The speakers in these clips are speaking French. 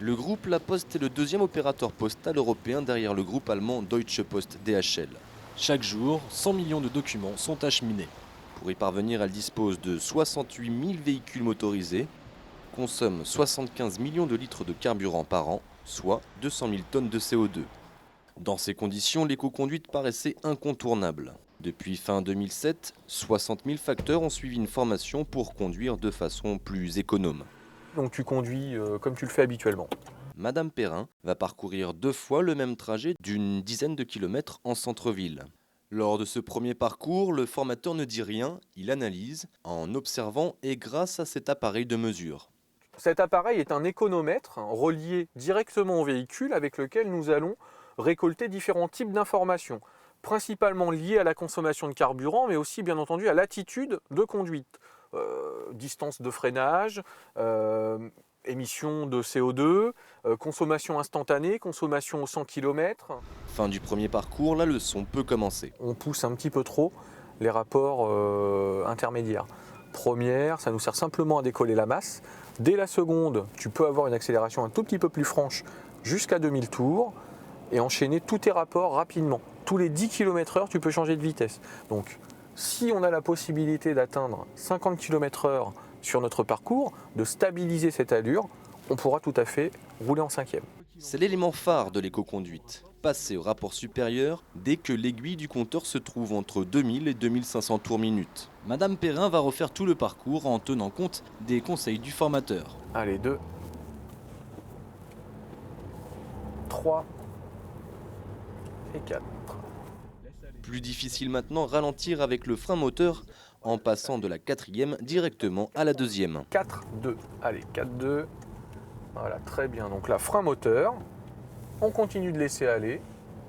Le groupe La Poste est le deuxième opérateur postal européen derrière le groupe allemand Deutsche Post DHL. Chaque jour, 100 millions de documents sont acheminés. Pour y parvenir, elle dispose de 68 000 véhicules motorisés, consomme 75 millions de litres de carburant par an, soit 200 000 tonnes de CO2. Dans ces conditions, l'éco-conduite paraissait incontournable. Depuis fin 2007, 60 000 facteurs ont suivi une formation pour conduire de façon plus économe. Donc tu conduis comme tu le fais habituellement. Madame Perrin va parcourir 2 fois le même trajet d'une dizaine de kilomètres en centre-ville. Lors de ce premier parcours, le formateur ne dit rien, il analyse en observant et grâce à cet appareil de mesure. Cet appareil est un économètre relié directement au véhicule avec lequel nous allons récolter différents types d'informations, principalement liées à la consommation de carburant, mais aussi bien entendu à l'attitude de conduite. Distance de freinage, émission de CO2, consommation instantanée, consommation au 100 km. Fin du premier parcours, la leçon peut commencer. On pousse un petit peu trop les rapports intermédiaires. Première, ça nous sert simplement à décoller la masse. Dès la seconde, tu peux avoir une accélération un tout petit peu plus franche jusqu'à 2000 tours et enchaîner tous tes rapports rapidement. Tous les 10 km/h, tu peux changer de vitesse. Donc, si on a la possibilité d'atteindre 50 km/h sur notre parcours, de stabiliser cette allure, on pourra tout à fait rouler en cinquième. C'est l'élément phare de l'éco-conduite. Passer au rapport supérieur dès que l'aiguille du compteur se trouve entre 2000 et 2500 tours minute. Madame Perrin va refaire tout le parcours en tenant compte des conseils du formateur. Allez, 2, 3 et 4. Plus difficile maintenant, ralentir avec le frein moteur en passant de la quatrième directement à la deuxième. 4, 2. Allez, 4, 2. Voilà, très bien. Donc là, frein moteur. On continue de laisser aller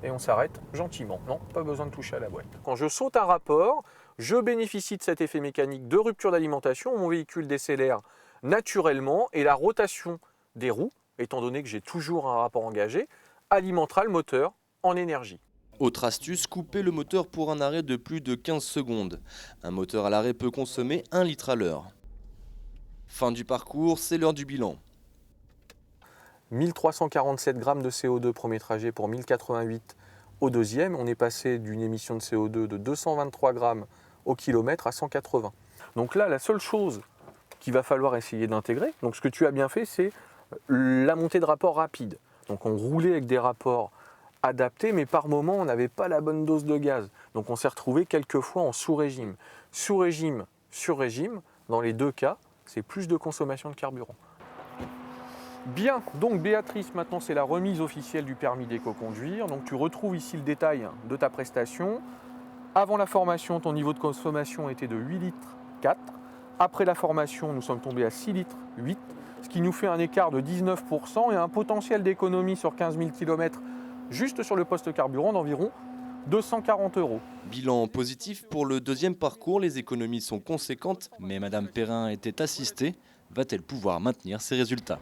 et on s'arrête gentiment. Non, pas besoin de toucher à la boîte. Quand je saute un rapport, je bénéficie de cet effet mécanique de rupture d'alimentation. Mon véhicule décélère naturellement et la rotation des roues, étant donné que j'ai toujours un rapport engagé, alimentera le moteur en énergie. Autre astuce, couper le moteur pour un arrêt de plus de 15 secondes. Un moteur à l'arrêt peut consommer 1 litre à l'heure. Fin du parcours, c'est l'heure du bilan. 1347 grammes de CO2 premier trajet pour 1088 au deuxième. On est passé d'une émission de CO2 de 223 grammes au kilomètre à 180. Donc là, la seule chose qu'il va falloir essayer d'intégrer, donc ce que tu as bien fait, c'est la montée de rapport rapide. Donc on roulait avec des rapports adaptés, mais par moment, on n'avait pas la bonne dose de gaz. Donc on s'est retrouvé quelquefois en sous-régime. Sous-régime, sur-régime, dans les deux cas, c'est plus de consommation de carburant. Bien, donc Béatrice, maintenant c'est la remise officielle du permis d'éco-conduire. Donc tu retrouves ici le détail de ta prestation. Avant la formation, ton niveau de consommation était de 8 litres 4. Après la formation, nous sommes tombés à 6 litres 8, ce qui nous fait un écart de 19% et un potentiel d'économie sur 15 000 km juste sur le poste carburant d'environ 240 €. Bilan positif pour le deuxième parcours, les économies sont conséquentes. Mais Madame Perrin était assistée. Va-t-elle pouvoir maintenir ses résultats?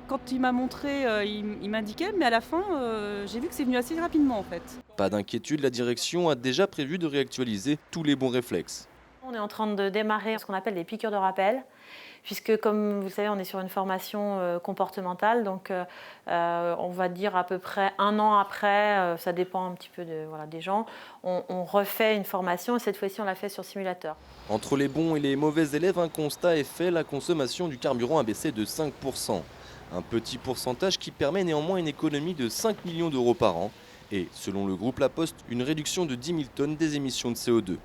Quand il m'a montré, il m'indiquait, mais à la fin, j'ai vu que c'est venu assez rapidement en fait. Pas d'inquiétude, la direction a déjà prévu de réactualiser tous les bons réflexes. On est en train de démarrer ce qu'on appelle les piqûres de rappel, puisque comme vous le savez, on est sur une formation comportementale, donc on va dire à peu près 1 an après, ça dépend un petit peu des gens, on refait une formation et cette fois-ci on l'a fait sur simulateur. Entre les bons et les mauvais élèves, un constat est fait, la consommation du carburant a baissé de 5%. Un petit pourcentage qui permet néanmoins une économie de 5 millions d'euros par an et, selon le groupe La Poste, une réduction de 10 000 tonnes des émissions de CO2.